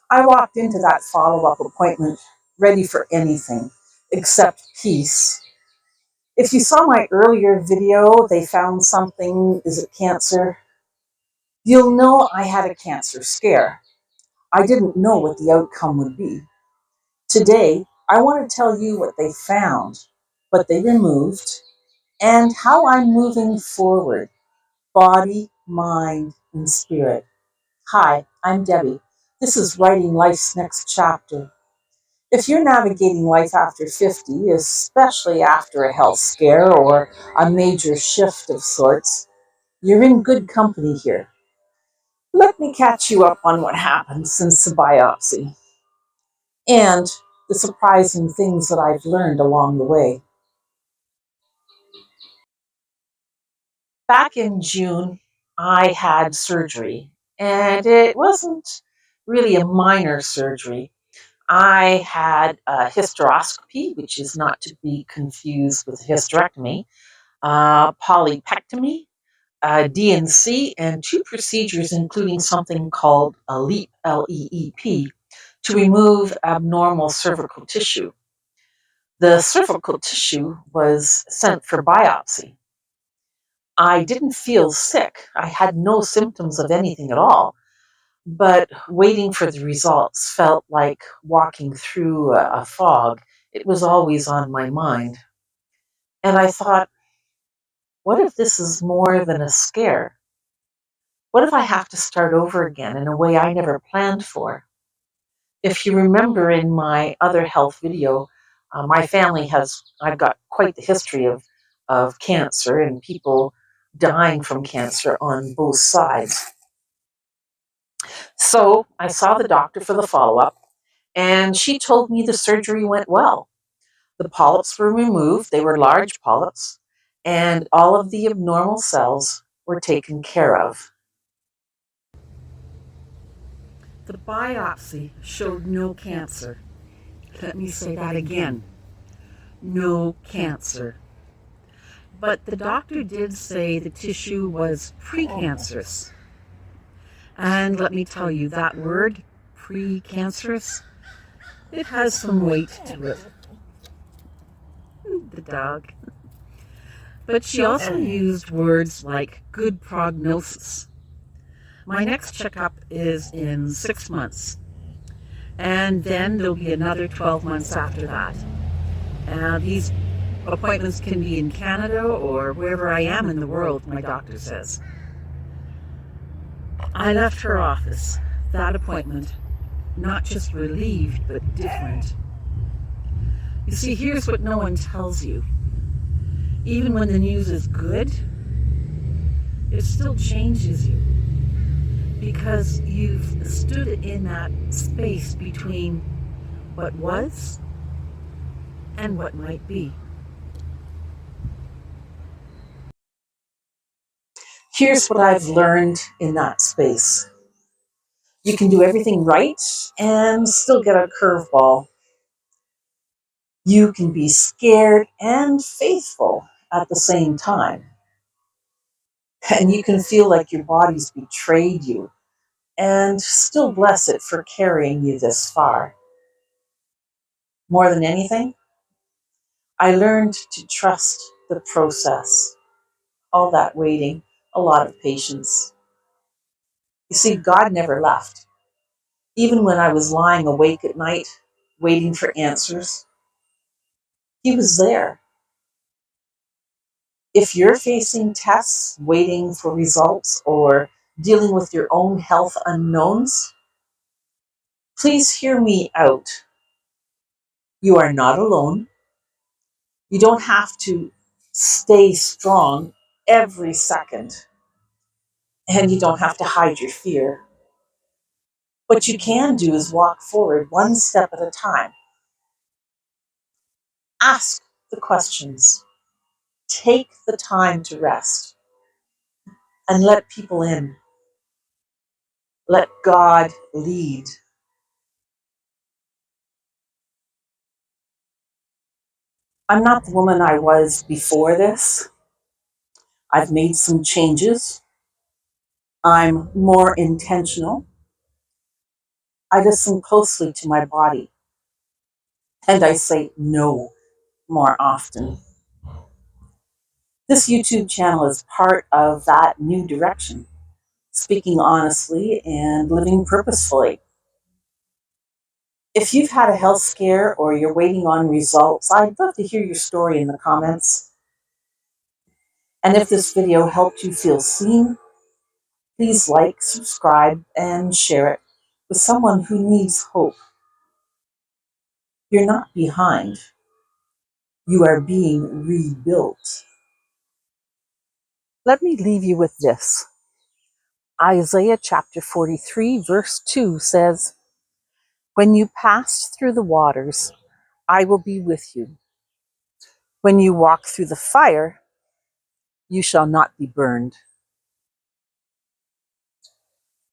I walked into that follow-up appointment ready for anything except peace. If you saw my earlier video, they found something, is it cancer? You'll know I had a cancer scare. I didn't know what the outcome would be. Today, I want to tell you what they found, what they removed, and how I'm moving forward, body, mind, and spirit. Hi, I'm Debbie. This is Writing Life's Next Chapter. If you're navigating life after 50, especially after a health scare or a major shift of sorts, you're in good company here. Let me catch you up on what happened since the biopsy and the surprising things that I've learned along the way. Back in June, I had surgery, and it wasn't really a minor surgery. I had a hysteroscopy, which is not to be confused with hysterectomy, polypectomy, DNC, and two procedures, including something called a LEEP, LEEP, to remove abnormal cervical tissue. The cervical tissue was sent for biopsy. I didn't feel sick. I had no symptoms of anything at all, but waiting for the results felt like walking through a fog. It was always on my mind. And I thought, what if this is more than a scare? What if I have to start over again in a way I never planned for? If you remember in my other health video, my family I've got quite the history of cancer and people dying from cancer on both sides. So I saw the doctor for the follow up, and she told me the surgery went well. The polyps were removed, they were large polyps, and all of the abnormal cells were taken care of. The biopsy showed no cancer. Let me say that again. No cancer. But the doctor did say the tissue was precancerous. And let me tell you, that word, precancerous, it has some weight to it. The dog. But she also used words like good prognosis. My next checkup is in 6 months. And then there'll be another 12 months after that. And these appointments can be in Canada or wherever I am in the world, my doctor says. I left her office, that appointment, not just relieved, but different. You see, here's what no one tells you. Even when the news is good, it still changes you because you've stood in that space between what was and what might be. Here's what I've learned in that space. You can do everything right and still get a curveball. You can be scared and faithful at the same time. And you can feel like your body's betrayed you and still bless it for carrying you this far. More than anything, I learned to trust the process. All that waiting, a lot of patience. You see, God never left. Even when I was lying awake at night, waiting for answers, He was there. If you're facing tests, waiting for results, or dealing with your own health unknowns, please hear me out. You are not alone. You don't have to stay strong every second, and you don't have to hide your fear. What you can do is walk forward one step at a time. Ask the questions. Take the time to rest and let people in. Let God lead. I'm not the woman I was before this. I've made some changes. I'm more intentional. I listen closely to my body, and I say no more often. This YouTube channel is part of that new direction, speaking honestly and living purposefully. If you've had a health scare or you're waiting on results, I'd love to hear your story in the comments. And if this video helped you feel seen, please like, subscribe, and share it with someone who needs hope. You're not behind. You are being rebuilt. Let me leave you with this. Isaiah chapter 43, verse 2 says, "When you pass through the waters, I will be with you. When you walk through the fire, you shall not be burned."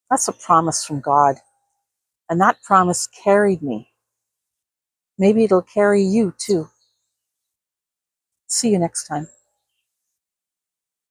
That's a promise from God. And that promise carried me. Maybe it'll carry you too. See you next time.